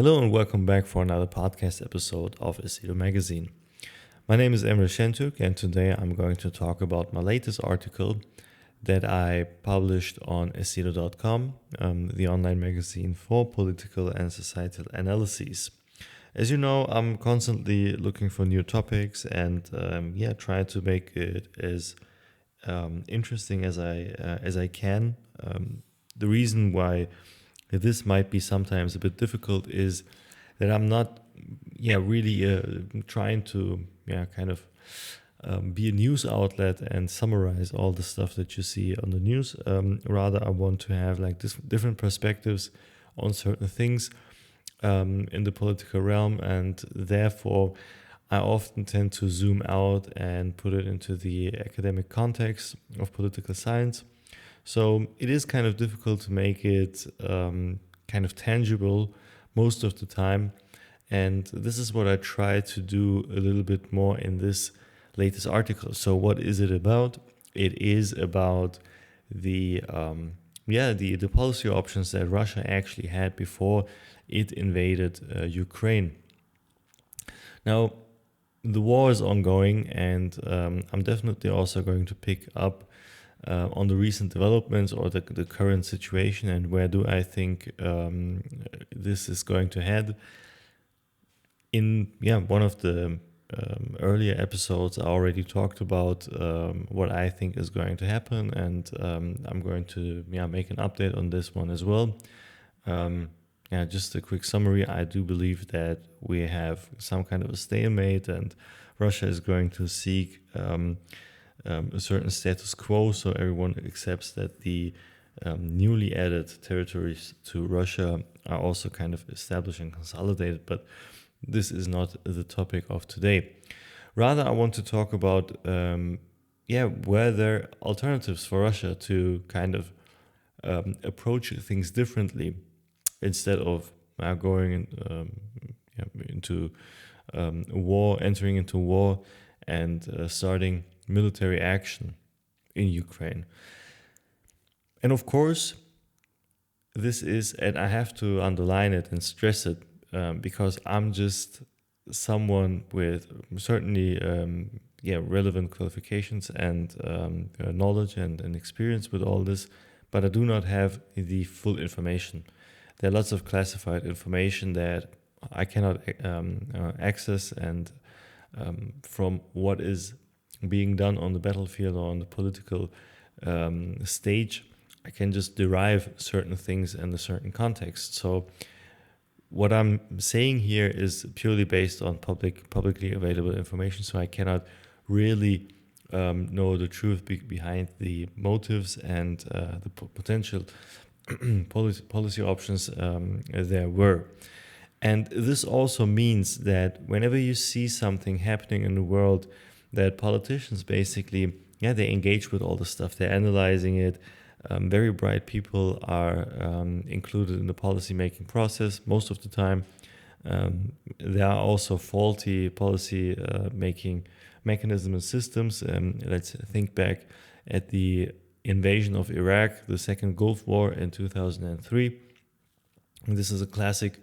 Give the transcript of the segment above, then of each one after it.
Hello and welcome back for another podcast episode of Acedo Magazine. My name is Emre Şentürk and today I'm going to talk about my latest article that I published on acedo.com, the online magazine for political and societal analyses. As you know, I'm constantly looking for new topics and try to make it as interesting as I can. The reason why this might be sometimes a bit difficult is that I'm not really trying to be a news outlet and summarize all the stuff that you see on the news. Rather, I want to have different perspectives on certain things in the political realm, and therefore I often tend to zoom out and put it into the academic context of political science. So it is kind of difficult to make it kind of tangible most of the time. And this is what I try to do a little bit more in this latest article. So what is it about? It is about the policy options that Russia actually had before it invaded Ukraine. Now, the war is ongoing, and I'm definitely also going to pick up on the recent developments or the current situation and where do I think this is going to head. In one of the earlier episodes, I already talked about what I think is going to happen, and I'm going to make an update on this one as well. Just a quick summary. I do believe that we have some kind of a stalemate, and Russia is going to seek a certain status quo, so everyone accepts that the newly added territories to Russia are also kind of established and consolidated, but this is not the topic of today. Rather, I want to talk about were there alternatives for Russia to kind of approach things differently instead of going into war, entering into war and starting military action in Ukraine. And of course, this is, and I have to underline it and stress it, because I'm just someone with certainly relevant qualifications and knowledge and experience with all this, but I do not have the full information. There are lots of classified information that I cannot access, and from what is being done on the battlefield or on the political stage, I can just derive certain things in a certain context. So what I'm saying here is purely based on publicly available information, so I cannot really know the truth behind the motives and the potential policy options there were. And this also means that whenever you see something happening in the world, that politicians basically, they engage with all the stuff, they're analyzing it. Very bright people are included in the policy-making process most of the time. There are also faulty policy-making mechanisms and systems. Let's think back at the invasion of Iraq, the Second Gulf War in 2003. This is a classic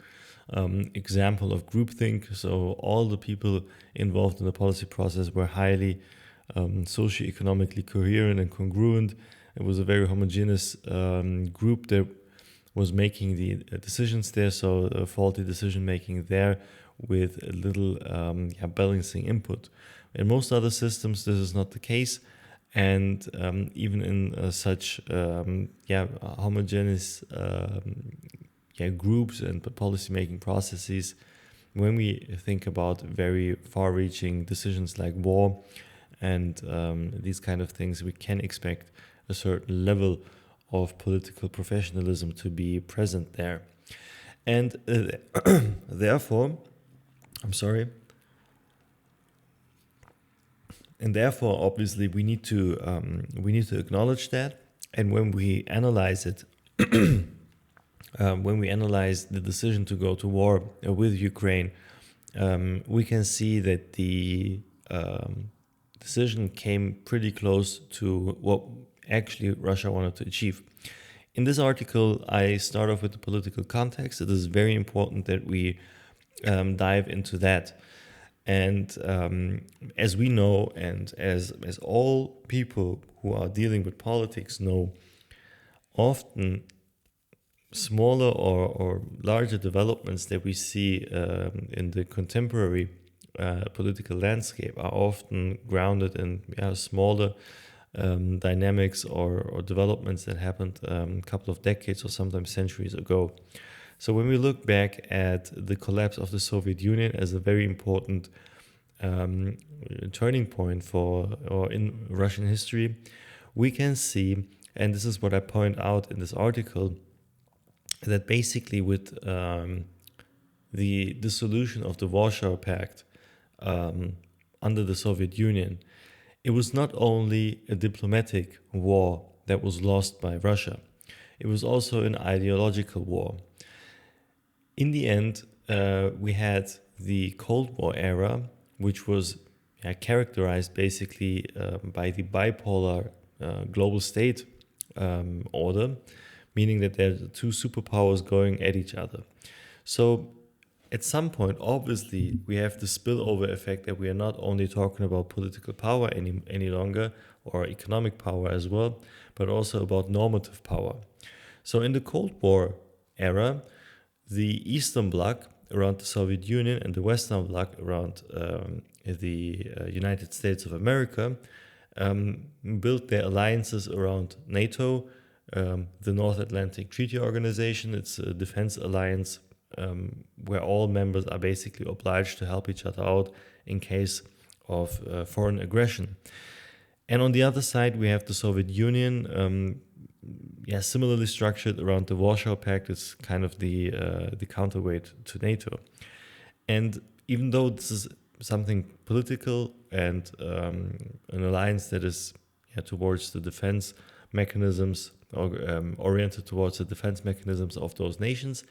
example of groupthink. So all the people involved in the policy process were highly socioeconomically coherent and congruent. It was a very homogeneous group that was making the decisions there, so faulty decision making there with a little balancing input. In most other systems, this is not the case, and even in such homogeneous groups and policy-making processes, when we think about very far-reaching decisions like war and these kind of things, we can expect a certain level of political professionalism to be present there. And therefore, obviously, we need to acknowledge that. And when we analyze it, when we analyze the decision to go to war with Ukraine, we can see that the decision came pretty close to what actually Russia wanted to achieve. In this article, I start off with the political context. It is very important that we dive into that. And as we know, and as all people who are dealing with politics know, often smaller or larger developments that we see in the contemporary political landscape are often grounded in smaller dynamics or developments that happened a couple of decades or sometimes centuries ago. So when we look back at the collapse of the Soviet Union as a very important turning point in Russian history, we can see, and this is what I point out in this article, that basically with the dissolution of the Warsaw Pact under the Soviet Union, it was not only a diplomatic war that was lost by Russia, it was also an ideological war. In the end, we had the Cold War era, which was characterized basically by the bipolar global state order, meaning that there are two superpowers going at each other. So at some point, obviously, we have the spillover effect that we are not only talking about political power any longer, or economic power as well, but also about normative power. So in the Cold War era, the Eastern Bloc around the Soviet Union and the Western Bloc around the United States of America built their alliances around NATO, the North Atlantic Treaty Organization. It's a defense alliance where all members are basically obliged to help each other out in case of foreign aggression. And on the other side, we have the Soviet Union, similarly structured around the Warsaw Pact. It's kind of the counterweight to NATO. And even though this is something political and an alliance that is towards the defense mechanisms, or oriented towards the defense mechanisms of those nations,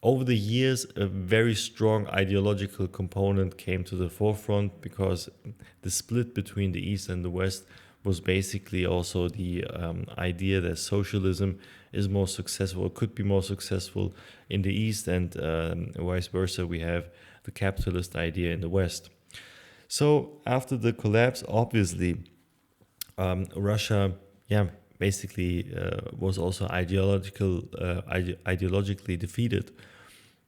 over the years, a very strong ideological component came to the forefront, because the split between the East and the West was basically also the idea that socialism is more successful, or could be more successful in the East, and vice versa, we have the capitalist idea in the West. So after the collapse, obviously, Russia, basically was also ideologically defeated,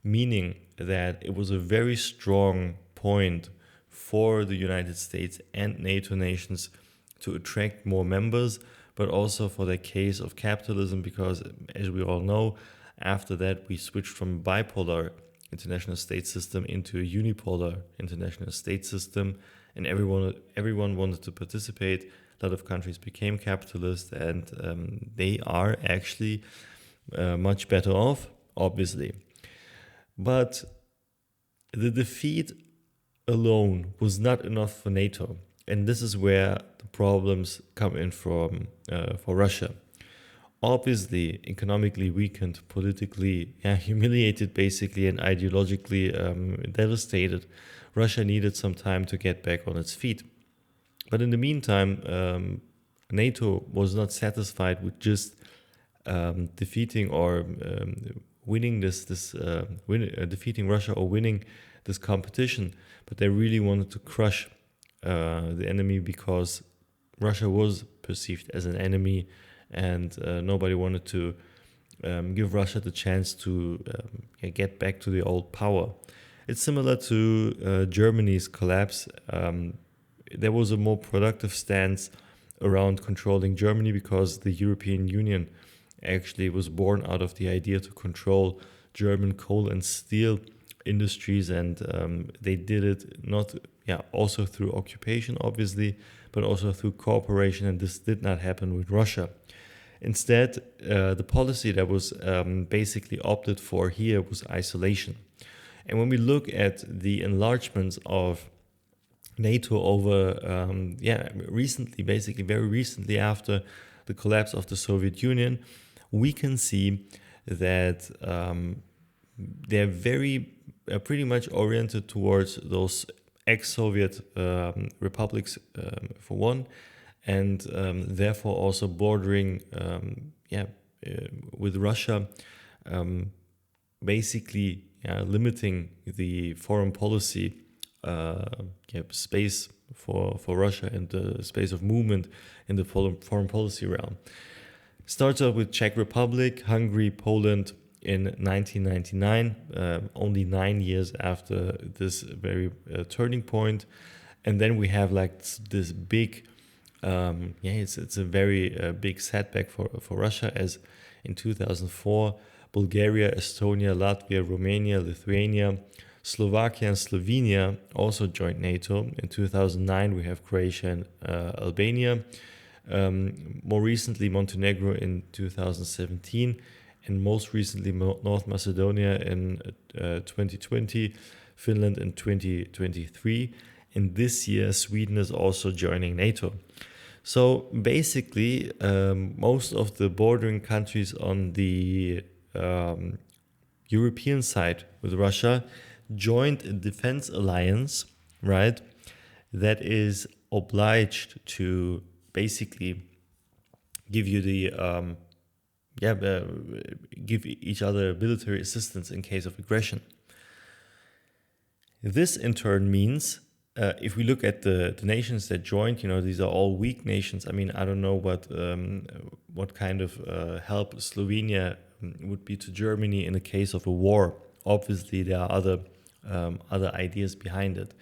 meaning that it was a very strong point for the United States and NATO nations to attract more members, but also for the case of capitalism, because as we all know, after that we switched from a bipolar international state system into a unipolar international state system, and everyone wanted to participate. A lot of countries became capitalist, and they are actually much better off, obviously. But the defeat alone was not enough for NATO, and this is where the problems come in from for Russia. Obviously, economically weakened, politically humiliated, basically, and ideologically devastated, Russia needed some time to get back on its feet. But in the meantime, NATO was not satisfied with just defeating or winning defeating Russia or winning this competition, but they really wanted to crush the enemy, because Russia was perceived as an enemy, and nobody wanted to give Russia the chance to get back to the old power. It's similar to Germany's collapse. There was a more productive stance around controlling Germany, because the European Union actually was born out of the idea to control German coal and steel industries, and they did it not also through occupation, obviously, but also through cooperation, and this did not happen with Russia. Instead, the policy that was basically opted for here was isolation. And when we look at the enlargements of NATO over recently, basically very recently after the collapse of the Soviet Union, we can see that they're pretty much oriented towards those ex-Soviet republics for one, and therefore also bordering with Russia, basically limiting the foreign policy space for Russia and the space of movement in the foreign policy realm. Starts off with Czech Republic, Hungary, Poland in 1999, only 9 years after this very turning point. And then we have like this big, it's a very big setback for Russia, as in 2004, Bulgaria, Estonia, Latvia, Romania, Lithuania, Slovakia and Slovenia also joined NATO. In 2009, we have Croatia and Albania. More recently, Montenegro in 2017, and most recently, North Macedonia in 2020, Finland in 2023. And this year, Sweden is also joining NATO. So basically, most of the bordering countries on the European side with Russia joined a defense alliance, right, that is obliged to basically give you the give each other military assistance in case of aggression. This in turn means, if we look at the nations that joined, these are all weak nations. I mean, I don't know what kind of help Slovenia would be to Germany in the case of a war. Obviously, there are other ideas behind it.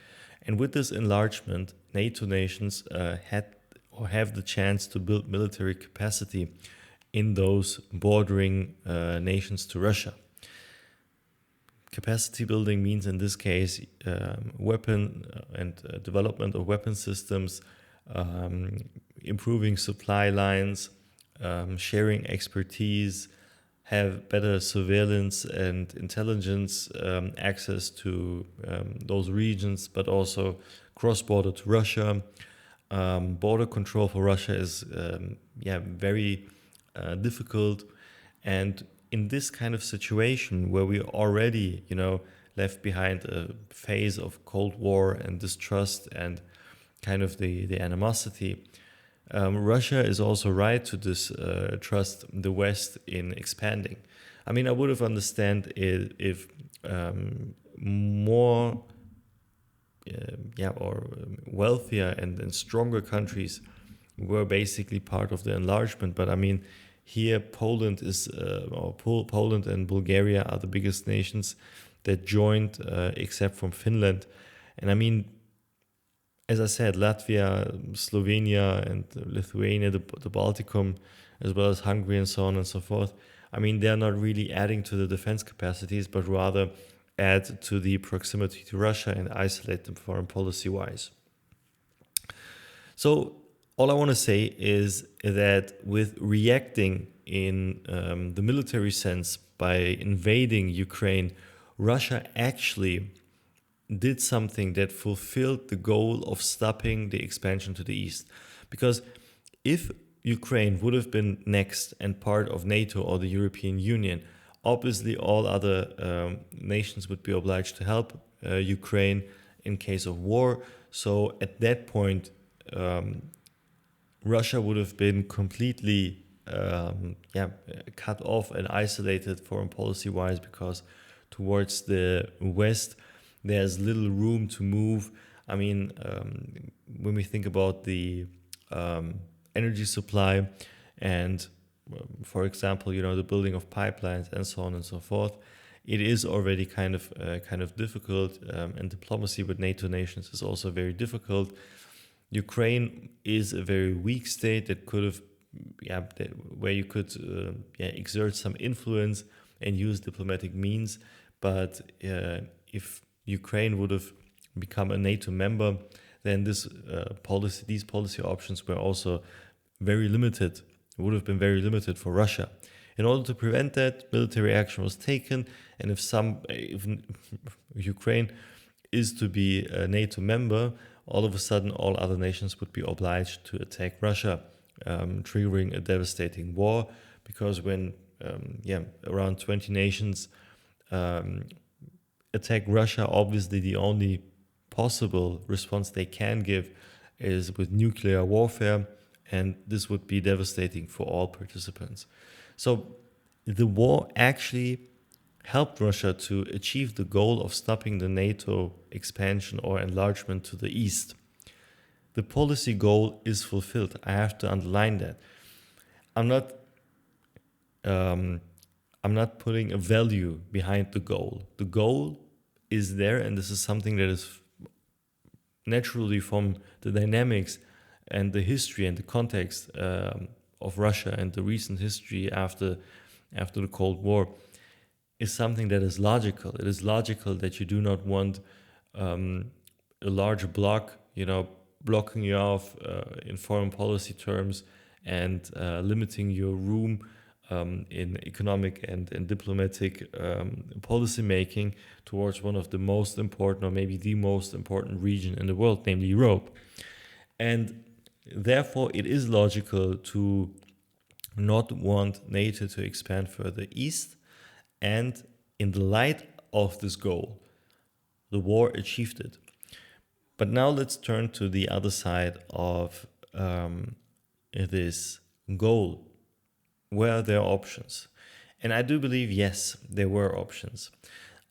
And with this enlargement, NATO nations have the chance to build military capacity in those bordering nations to Russia. Capacity building means, in this case, weapon and development of weapon systems, improving supply lines, sharing expertise, have better surveillance and intelligence access to those regions, but also cross-border to Russia. Border control for Russia is very difficult. And in this kind of situation where we already, left behind a phase of Cold War and distrust and kind of the animosity, Russia is also right to trust the West in expanding. I mean, I would have understood if more wealthier and stronger countries were basically part of the enlargement. But I mean, here Poland and Bulgaria are the biggest nations that joined, except from Finland. And I mean, as I said, Latvia, Slovenia, and Lithuania, the Balticum, as well as Hungary and so on and so forth, I mean, they're not really adding to the defense capacities, but rather add to the proximity to Russia and isolate them foreign policy-wise. So all I want to say is that with reacting in the military sense by invading Ukraine, Russia actually did something that fulfilled the goal of stopping the expansion to the east. Because if Ukraine would have been next and part of NATO or the European Union, obviously all other nations would be obliged to help Ukraine in case of war. So at that point, Russia would have been completely cut off and isolated foreign policy-wise, because towards the west, there's little room to move. I mean, when we think about the energy supply and, for example, the building of pipelines and so on and so forth, it is already kind of difficult, and diplomacy with NATO nations is also very difficult. Ukraine is a very weak state that could have, where you could exert some influence and use diplomatic means. But if Ukraine would have become a NATO member, then these policy options were also very limited. It would have been very limited for Russia. In order to prevent that, military action was taken, and if Ukraine is to be a NATO member, all of a sudden all other nations would be obliged to attack Russia, triggering a devastating war. Because when around 20 nations attack Russia, obviously the only possible response they can give is with nuclear warfare, and this would be devastating for all participants. So the war actually helped Russia to achieve the goal of stopping the NATO expansion or enlargement to the east. The policy goal is fulfilled. I have to underline that. I'm not I'm not putting a value behind the goal. The goal is there, and this is something that is naturally from the dynamics and the history and the context of Russia and the recent history after the Cold War, is something that is logical. It is logical that you do not want a large bloc, blocking you off in foreign policy terms and limiting your room in economic and diplomatic policy making towards one of the most important, or maybe the most important region in the world, namely Europe. And therefore, it is logical to not want NATO to expand further east. And in the light of this goal, the war achieved it. But now let's turn to the other side of this goal. Were there options? And I do believe, yes, there were options.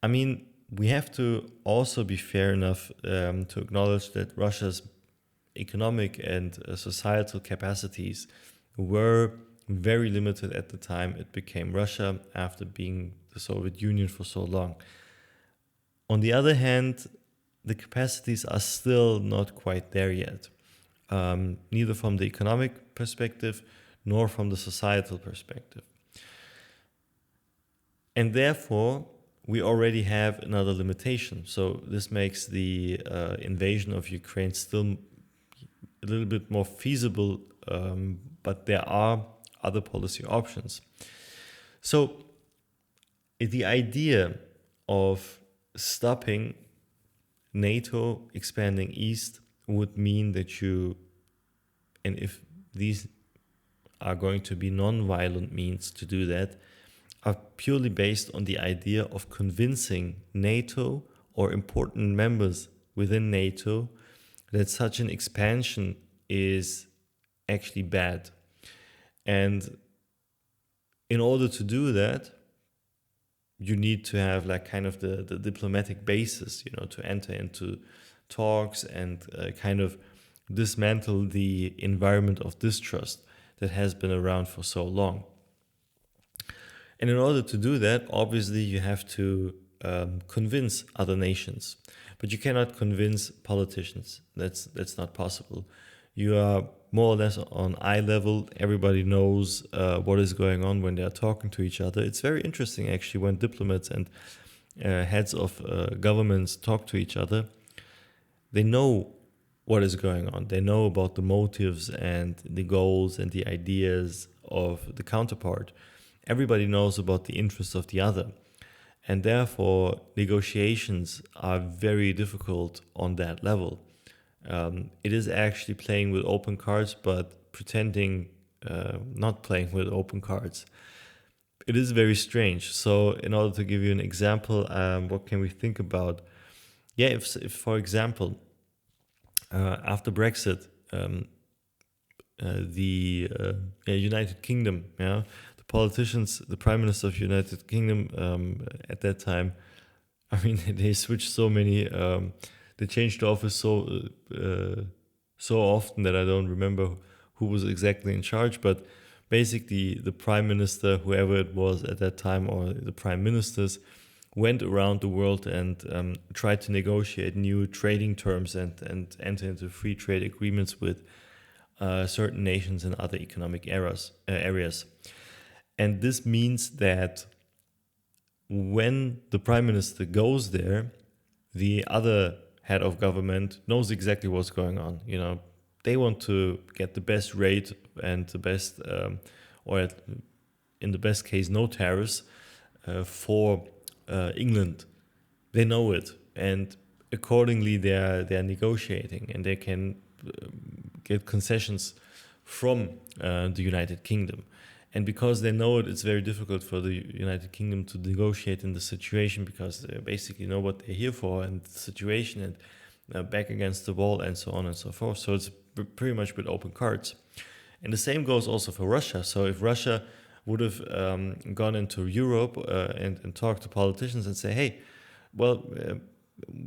I mean, we have to also be fair enough to acknowledge that Russia's economic and societal capacities were very limited at the time it became Russia after being the Soviet Union for so long. On the other hand, the capacities are still not quite there yet, neither from the economic perspective nor from the societal perspective. And therefore, we already have another limitation. So this makes the invasion of Ukraine still a little bit more feasible, but there are other policy options. So the idea of stopping NATO expanding east would mean that and if these are going to be non-violent means to do that, are purely based on the idea of convincing NATO or important members within NATO that such an expansion is actually bad. And in order to do that, you need to have like kind of the diplomatic basis, to enter into talks and kind of dismantle the environment of distrust that has been around for so long. And in order to do that, obviously you have to convince other nations, but you cannot convince politicians. That's not possible. You are more or less on eye level. Everybody knows what is going on when they are talking to each other. It's very interesting actually when diplomats and heads of governments talk to each other. They know what is going on. They know about the motives and the goals and the ideas of the counterpart. Everybody knows about the interests of the other. And therefore, negotiations are very difficult on that level. It is actually playing with open cards, but pretending not playing with open cards. It is very strange. So in order to give you an example, what can we think about? Yeah, if for example, after Brexit, the United Kingdom, the politicians, the Prime Minister of United Kingdom at that time, I mean, they switched so many, they changed the office so often that I don't remember who was exactly in charge, but basically the Prime Minister, whoever it was at that time, or the Prime Ministers, went around the world and tried to negotiate new trading terms and enter into free trade agreements with certain nations and other economic areas. And this means that when the Prime Minister goes there, the other head of government knows exactly what's going on. They want to get the best rate and the best, in the best case, no tariffs for England. They know it, and accordingly they are negotiating, and they can get concessions from the United Kingdom. And because they know it, it's very difficult for the United Kingdom to negotiate in the situation, because they basically know what they're here for and the situation, and back against the wall and so on and so forth. So it's pretty much with open cards. And the same goes also for Russia. So if Russia would have gone into Europe and talked to politicians and say, hey, well,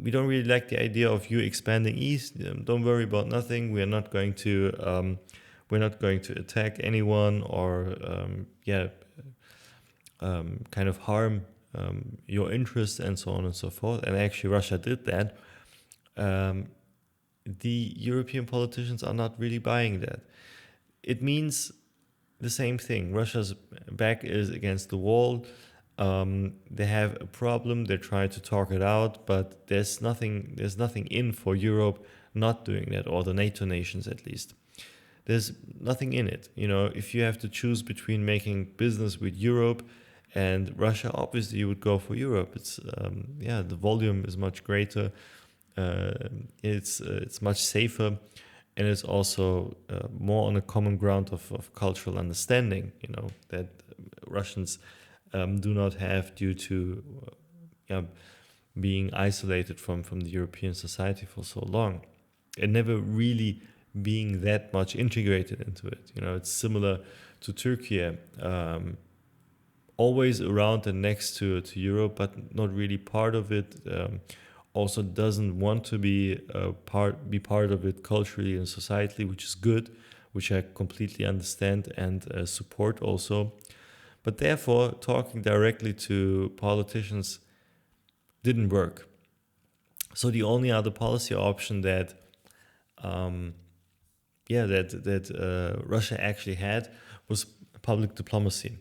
we don't really like the idea of you expanding east. Don't worry about nothing. We're not going to attack anyone or kind of harm your interests and so on and so forth. And actually, Russia did that. The European politicians are not really buying that. It means the same thing. Russia's back is against the wall. They have a problem. They try to talk it out, but there's nothing in for Europe not doing that, or the NATO nations at least. There's nothing in it. If you have to choose between making business with Europe and Russia, obviously you would go for Europe. It's the volume is much greater. It's much safer, and it's also more on a common ground of cultural understanding. That Russians do not have due to being isolated from the European society for so long, and never really being that much integrated into it. It's similar to Turkey, always around and next to Europe, but not really part of it. Also doesn't want to be part of it culturally and societally, which is good, which I completely understand and support also. But therefore, talking directly to politicians didn't work. So the only other policy option that Russia actually had was public diplomacy.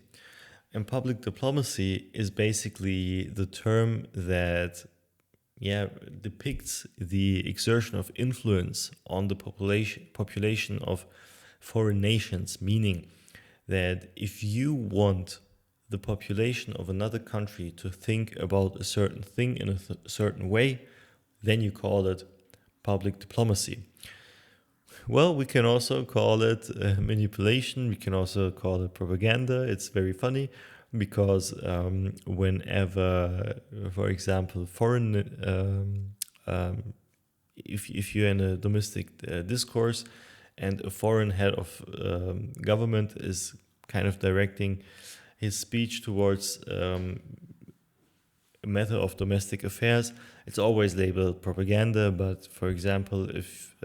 And public diplomacy is basically the term that depicts the exertion of influence on the population of foreign nations, meaning that if you want the population of another country to think about a certain thing in a certain way, then you call it public diplomacy. Well, we can also call it manipulation. We can also call it propaganda. It's very funny because whenever, for example, if you're in a domestic discourse and a foreign head of government is kind of directing his speech towards a matter of domestic affairs, it's always labeled propaganda. But for example, if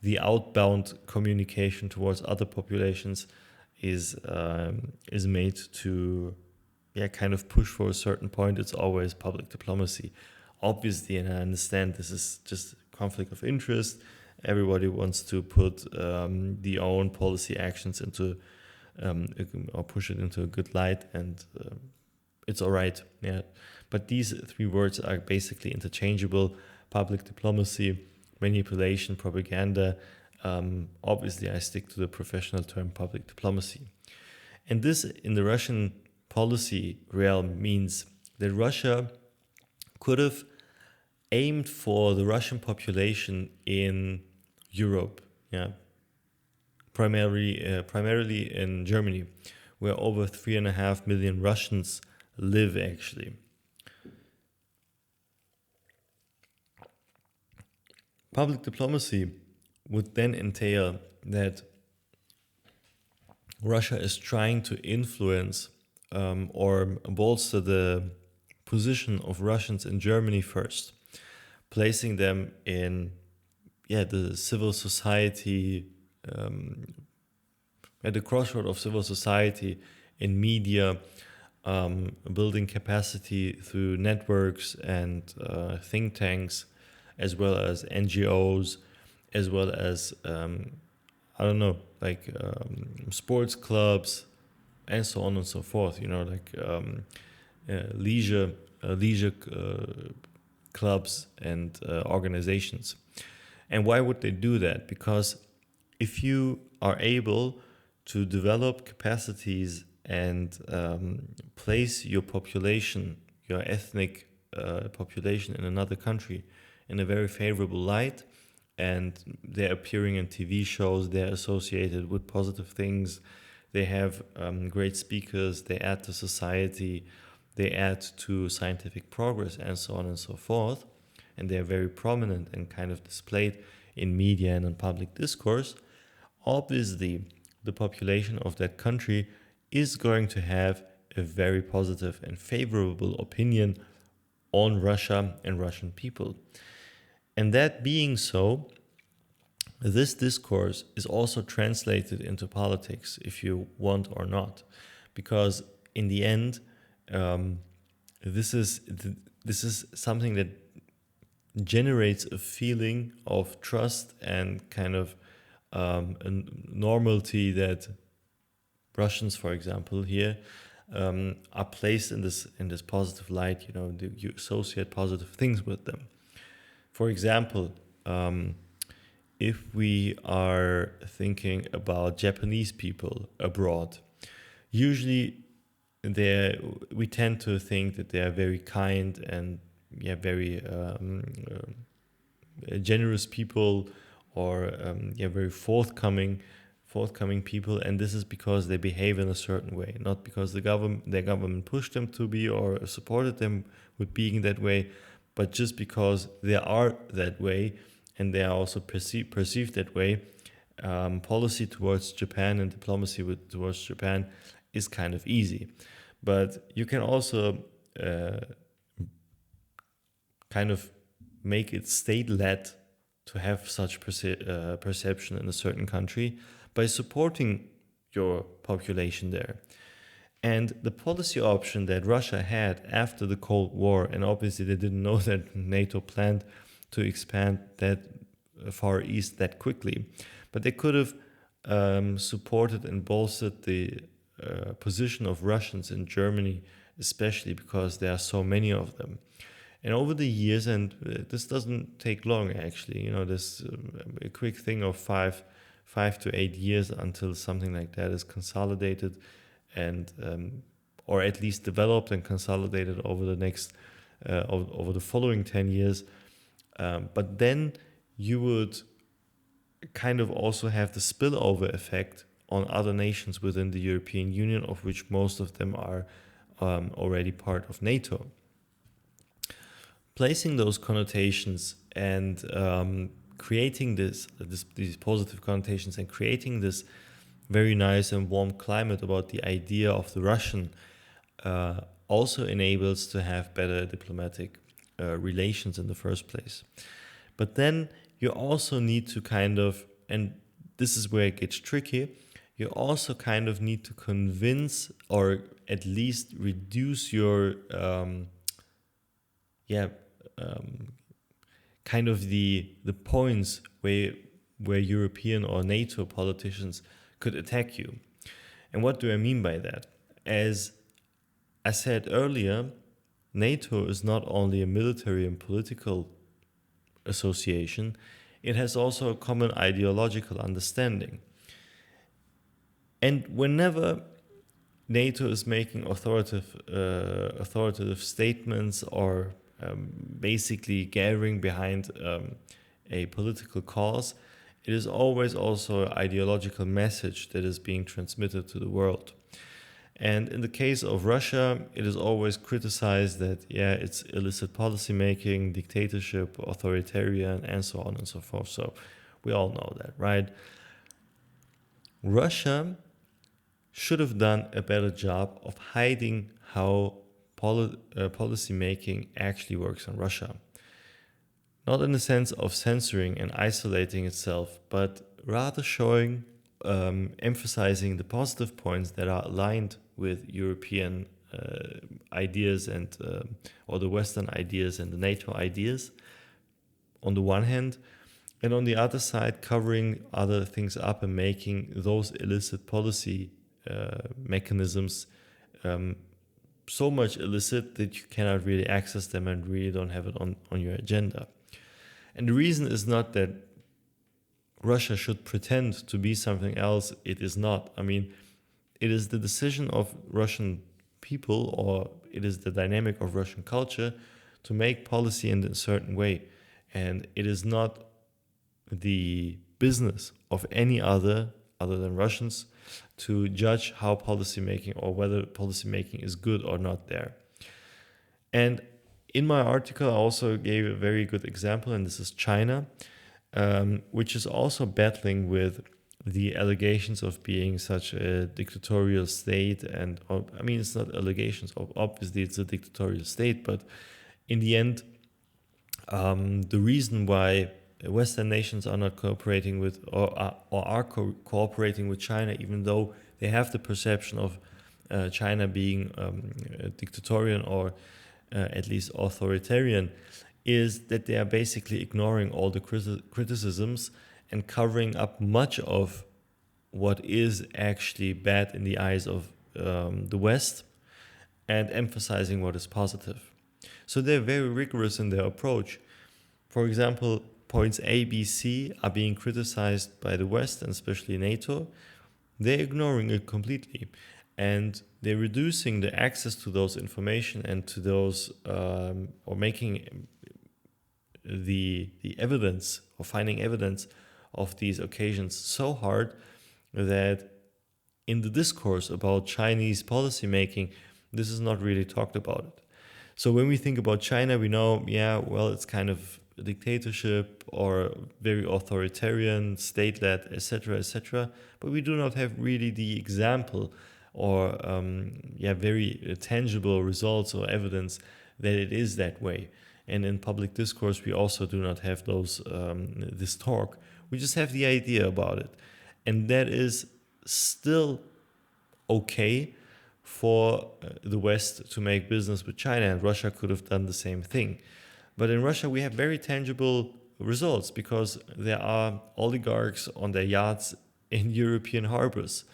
the outbound communication towards other populations is made to kind of push for a certain point, it's always public diplomacy. Obviously, and I understand this is just conflict of interest. Everybody wants to put the own policy actions into or push it into a good light, and it's all right. Yeah, but these three words are basically interchangeable: public diplomacy, manipulation, propaganda. Obviously, I stick to the professional term public diplomacy. And this, in the Russian policy realm, means that Russia could have aimed for the Russian population in Europe, primarily in Germany, where over 3.5 million Russians live actually. Public diplomacy would then entail that Russia is trying to influence or bolster the position of Russians in Germany first, placing them in the civil society, at the crossroad of civil society, in media, building capacity through networks and think tanks, as well as NGOs, as well as sports clubs, and so on and so forth. Leisure clubs and organizations. And why would they do that? Because if you are able to develop capacities and place your population, your ethnic population in another country in a very favorable light, and they're appearing in TV shows, they're associated with positive things, they have great speakers, they add to society, they add to scientific progress, and so on and so forth, and they're very prominent and kind of displayed in media and in public discourse. Obviously, the population of that country is going to have a very positive and favorable opinion on Russia and Russian people. And that being so, this discourse is also translated into politics, if you want or not, because in the end, this is something that generates a feeling of trust and kind of a normality that Russians, for example, here are placed in this positive light. You associate positive things with them. For example, if we are thinking about Japanese people abroad, usually we tend to think that they are very kind and very generous people, or very forthcoming people, and this is because they behave in a certain way, not because their government pushed them to be or supported them with being that way, but just because they are that way and they are also perceived that way. Policy towards Japan and diplomacy towards Japan is kind of easy, but you can also kind of make it state-led to have such perception in a certain country by supporting your population there. And the policy option that Russia had after the Cold War, and obviously they didn't know that NATO planned to expand that far east that quickly, but they could have supported and bolstered the position of Russians in Germany, especially because there are so many of them. And over the years, and this doesn't take long actually, this a quick thing of 5 to 8 years until something like that is consolidated and or at least developed and consolidated over the next over the following 10 years. But then you would kind of also have the spillover effect on other nations within the European Union, of which most of them are already part of NATO. Placing those connotations and creating these positive connotations and creating this very nice and warm climate about the idea of the Russian also enables to have better diplomatic relations in the first place. But then you also need to kind of, and this is where it gets tricky, you also kind of need to convince or at least reduce your kind of the points where European or NATO politicians could attack you. And what do I mean by that? As I said earlier, NATO is not only a military and political association, it has also a common ideological understanding. And whenever NATO is making authoritative statements or basically gathering behind a political cause, it is always also an ideological message that is being transmitted to the world. And in the case of Russia, it is always criticized that, it's illicit policymaking, dictatorship, authoritarian, and so on and so forth. So we all know that, right? Russia should have done a better job of hiding how policymaking actually works in Russia. Not in the sense of censoring and isolating itself, but rather showing, emphasizing the positive points that are aligned with European ideas and or the Western ideas and the NATO ideas on the one hand, and on the other side covering other things up and making those illicit policy mechanisms so much illicit that you cannot really access them and really don't have it on your agenda. And the reason is not that Russia should pretend to be something else. It is not. I mean, it is the decision of Russian people, or it is the dynamic of Russian culture to make policy in a certain way. And it is not the business of any other than Russians to judge how policymaking or whether policymaking is good or not there. And in my article, I also gave a very good example, and this is China, which is also battling with the allegations of being such a dictatorial state, and I mean, it's not allegations, obviously it's a dictatorial state, but in the end, the reason why Western nations are not cooperating with, or are cooperating with China, even though they have the perception of China being dictatorial, or at least authoritarian, is that they are basically ignoring all the criticisms and covering up much of what is actually bad in the eyes of the West, and emphasizing what is positive. So they're very rigorous in their approach. For example, points A, B, C are being criticized by the West, and especially NATO. They're ignoring it completely. And they're reducing the access to those information and to those, or making the evidence, or finding evidence of these occasions so hard that in the discourse about Chinese policy making, this is not really talked about. So when we think about China, we know, yeah, well, it's kind of a dictatorship or very authoritarian, state-led, etc., etc. But we do not have really the example or very tangible results or evidence that it is that way. And in public discourse, we also do not have those this talk. We just have the idea about it, and that is still okay for the West to make business with China, and Russia could have done the same thing. But in Russia, we have very tangible results because there are oligarchs on their yachts in European harbors.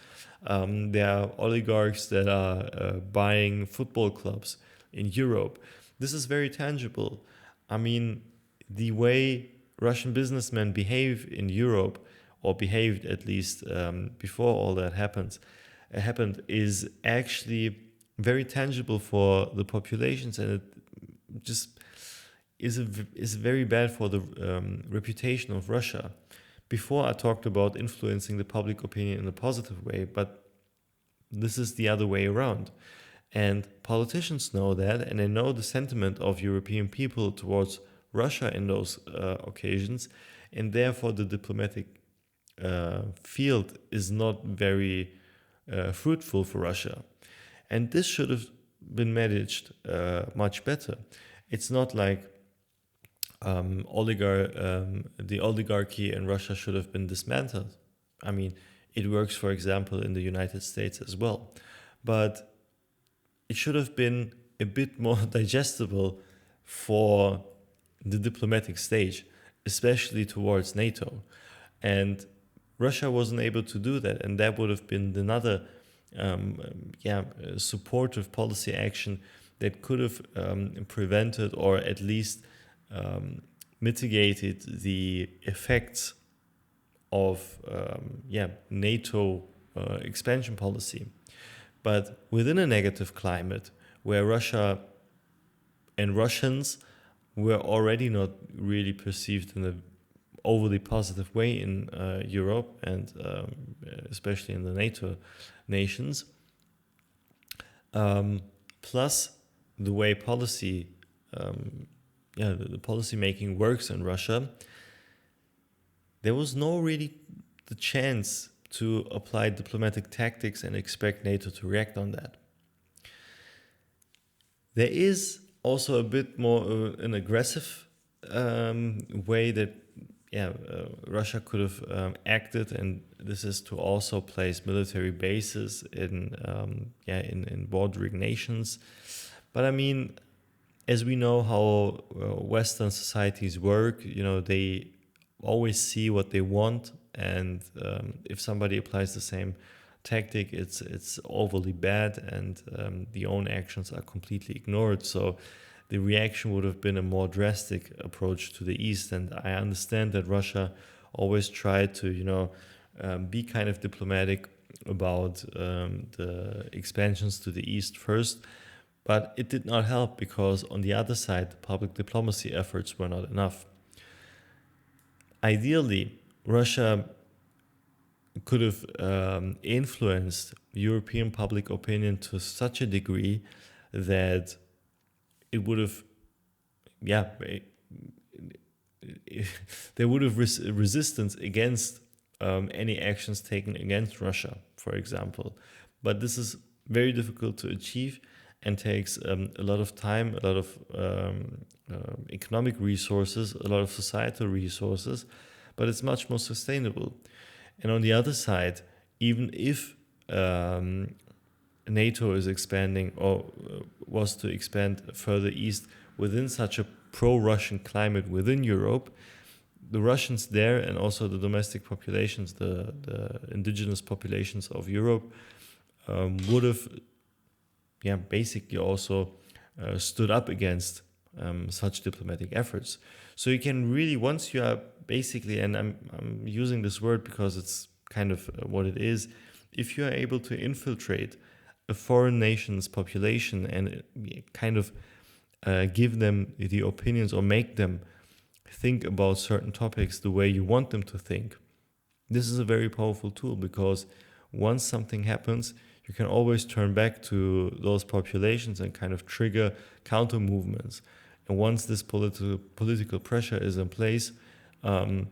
There are oligarchs that are buying football clubs in Europe. This is very tangible. I mean, the way Russian businessmen behave in Europe, or behaved at least before all that happened, is actually very tangible for the populations, and it just is very bad for the reputation of Russia. Before I talked about influencing the public opinion in a positive way, but this is the other way around. And politicians know that, and they know the sentiment of European people towards Russia in those occasions, and therefore the diplomatic field is not very fruitful for Russia. And this should have been managed much better. It's not like the oligarchy in Russia should have been dismantled. I mean, it works, for example, in the United States as well. But it should have been a bit more digestible for the diplomatic stage, especially towards NATO. And Russia wasn't able to do that, and that would have been another supportive policy action that could have prevented, or at least mitigated the effects of NATO expansion policy. But within a negative climate, where Russia and Russians were already not really perceived in a overly positive way in Europe, and especially in the NATO nations, plus the way the policy making works in Russia, there was no really the chance to apply diplomatic tactics and expect NATO to react on that. There is also a bit more an aggressive way that Russia could have acted, and this is to also place military bases in bordering nations. But I mean, as we know how Western societies work, they always see what they want, and if somebody applies the same tactic, it's overly bad, and the own actions are completely ignored. So the reaction would have been a more drastic approach to the East. And I understand that Russia always tried to, be kind of diplomatic about the expansions to the East first, but it did not help because on the other side, the public diplomacy efforts were not enough. Ideally, Russia could have influenced European public opinion to such a degree that it would have, there would have resistance against any actions taken against Russia, for example. But this is very difficult to achieve and takes a lot of time, a lot of economic resources, a lot of societal resources, but it's much more sustainable. And on the other side, even if NATO is expanding or was to expand further east within such a pro-Russian climate within Europe, the Russians there and also the domestic populations, the indigenous populations of Europe would have basically also stood up against such diplomatic efforts. So you can really, once you are basically, and I'm using this word because it's kind of what it is, if you are able to infiltrate a foreign nation's population and kind of give them the opinions or make them think about certain topics the way you want them to think, this is a very powerful tool, because once something happens, you can always turn back to those populations and kind of trigger counter movements. And once this political pressure is in place, the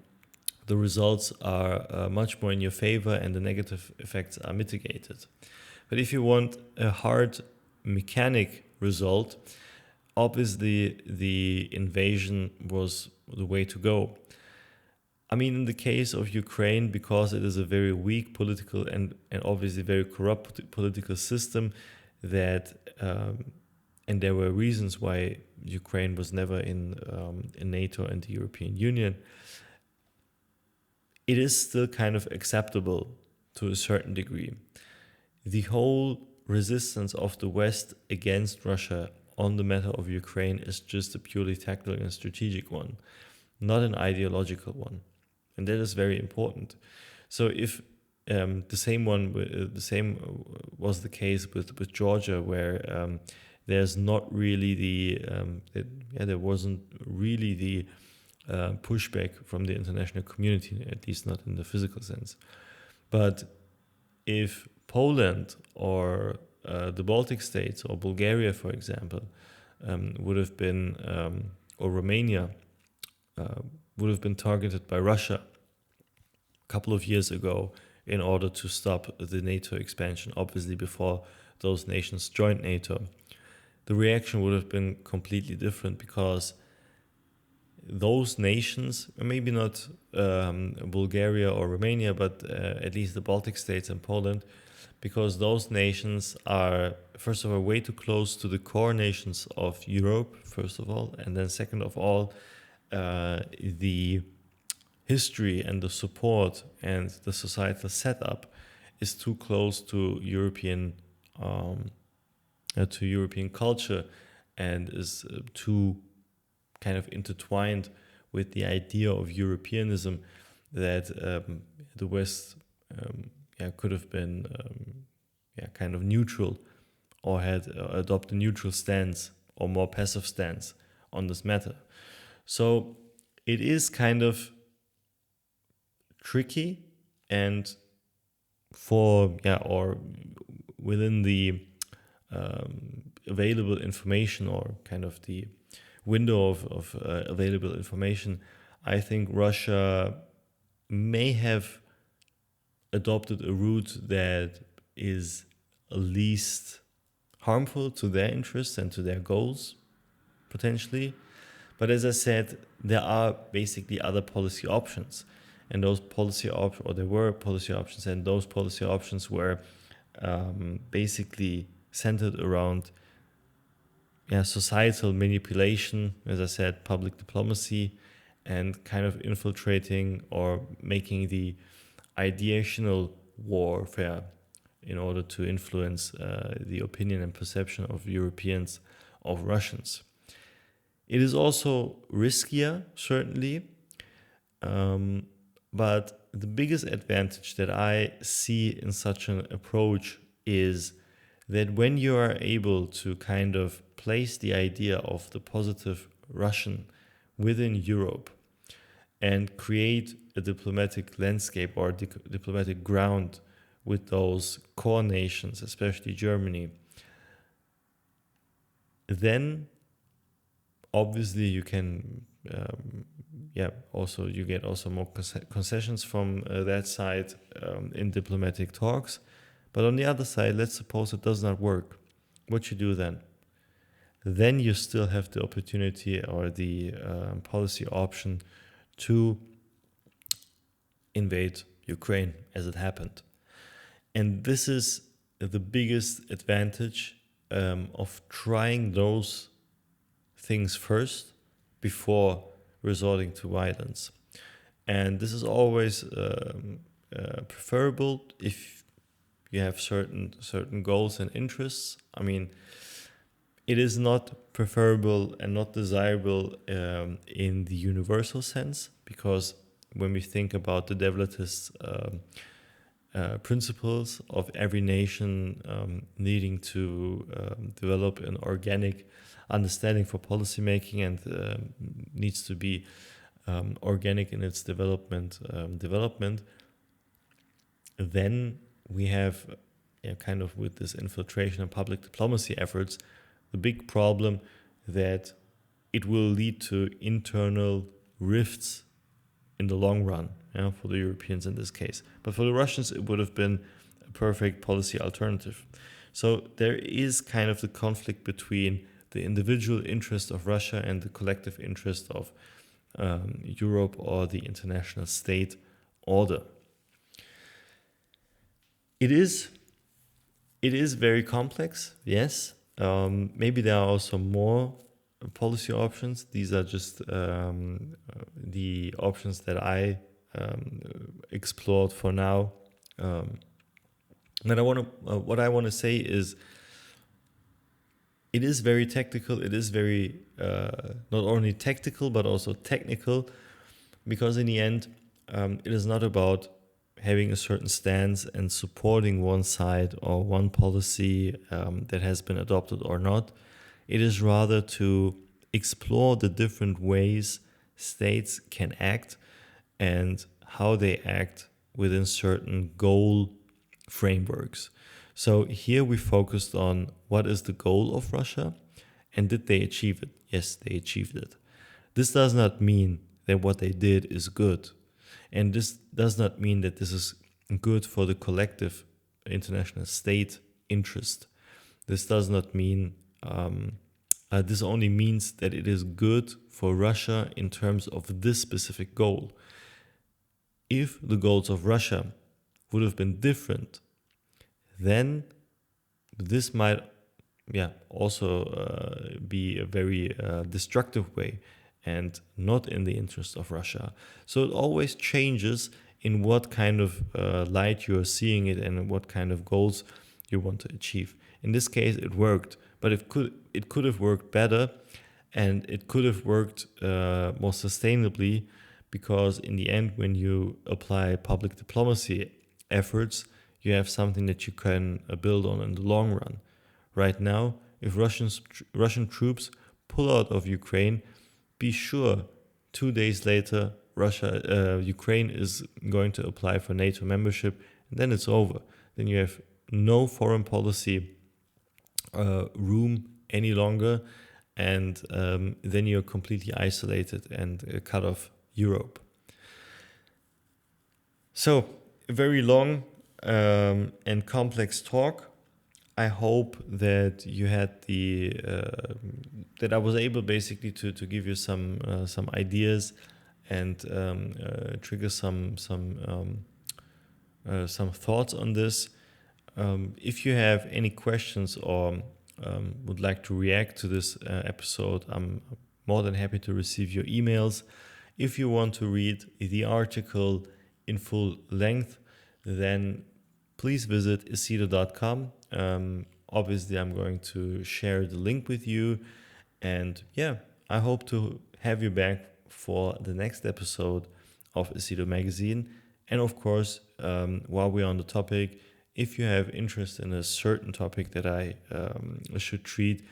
results are much more in your favor and the negative effects are mitigated. But if you want a hard mechanic result, obviously the invasion was the way to go. I mean, in the case of Ukraine, because it is a very weak political and obviously very corrupt political system, that and there were reasons why Ukraine was never in NATO and the European Union, it is still kind of acceptable to a certain degree. The whole resistance of the West against Russia on the matter of Ukraine is just a purely tactical and strategic one, not an ideological one. And that is very important. So if the same was the case with Georgia, where there's not really there wasn't really the pushback from the international community, at least not in the physical sense. But if Poland or the Baltic states or Bulgaria, for example, would have been, or Romania, would have been targeted by Russia a couple of years ago in order to stop the NATO expansion, obviously before those nations joined NATO, the reaction would have been completely different, because those nations, maybe not Bulgaria or Romania, but at least the Baltic states and Poland, because those nations are, first of all, way too close to the core nations of Europe, first of all, and then second of all, the history and the support and the societal setup is too close to European culture, and is too kind of intertwined with the idea of Europeanism, that the West could have been kind of neutral, or had adopted a neutral stance or more passive stance on this matter. So it is kind of tricky, and or within the available information, or kind of the window of available information, I think Russia may have adopted a route that is least harmful to their interests and to their goals, potentially. But as I said, there are basically other policy options, and those policy options, or there were policy options, and those policy options were basically centered around societal manipulation, as I said, public diplomacy, and kind of infiltrating or making the ideational warfare in order to influence the opinion and perception of Europeans of Russians. It is also riskier, certainly, but the biggest advantage that I see in such an approach is that when you are able to kind of place the idea of the positive Russian within Europe and create a diplomatic landscape or diplomatic ground with those core nations, especially Germany, then obviously you can also you get also more concessions from that side in diplomatic talks. But on the other side, let's suppose it does not work. What you do then? Then you still have the opportunity or the policy option to invade Ukraine as it happened. And this is the biggest advantage of trying those things first before resorting to violence. And this is always preferable if you have certain goals and interests. I mean, it is not preferable and not desirable in the universal sense, because when we think about the DEVLETist principles of every nation needing to develop an organic understanding for policymaking and needs to be organic in its development, then we have kind of with this infiltration and public diplomacy efforts, the big problem that it will lead to internal rifts in the long run, for the Europeans in this case. But for the Russians, it would have been a perfect policy alternative. So there is kind of the conflict between the individual interest of Russia and the collective interest of Europe or the international state order. It is very complex, yes. Maybe there are also more policy options. These are just the options that I explored for now. But what I want to say is, it is very tactical. It is very not only tactical but also technical, because in the end, it is not about having a certain stance and supporting one side or one policy that has been adopted or not. It is rather to explore the different ways states can act and how they act within certain goal frameworks. So here we focused on what is the goal of Russia and did they achieve it? Yes, they achieved it. This does not mean that what they did is good. And this does not mean that this is good for the collective international state interest. This does not mean, this only means that it is good for Russia in terms of this specific goal. If the goals of Russia would have been different, then this might also be a very destructive way and not in the interest of Russia. So it always changes in what kind of light you are seeing it and what kind of goals you want to achieve. In this case, it worked, but it could have worked better, and it could have worked more sustainably, because in the end, when you apply public diplomacy efforts, you have something that you can build on in the long run. Right now, if Russian troops pull out of Ukraine, be sure 2 days later, Ukraine is going to apply for NATO membership, and then it's over. Then you have no foreign policy room any longer, and then you're completely isolated and cut off Europe. So, a very long and complex talk. I hope that you had that I was able basically to give you some ideas and trigger some thoughts on this. If you have any questions or would like to react to this episode, I'm more than happy to receive your emails. If you want to read the article in full length, then please visit isido.com. Obviously, I'm going to share the link with you. And I hope to have you back for the next episode of Isido Magazine. And of course, while we're on the topic, if you have interest in a certain topic that I should treat,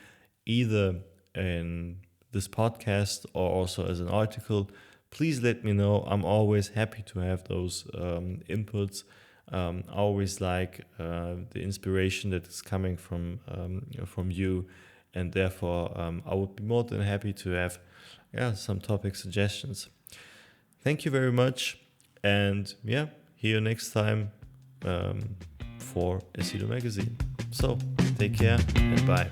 either in this podcast or also as an article, please let me know. I'm always happy to have those inputs. I always like the inspiration that is coming from you, and therefore I would be more than happy to have some topic suggestions. Thank you very much, and hear you next time for Asido Magazine. So take care and bye.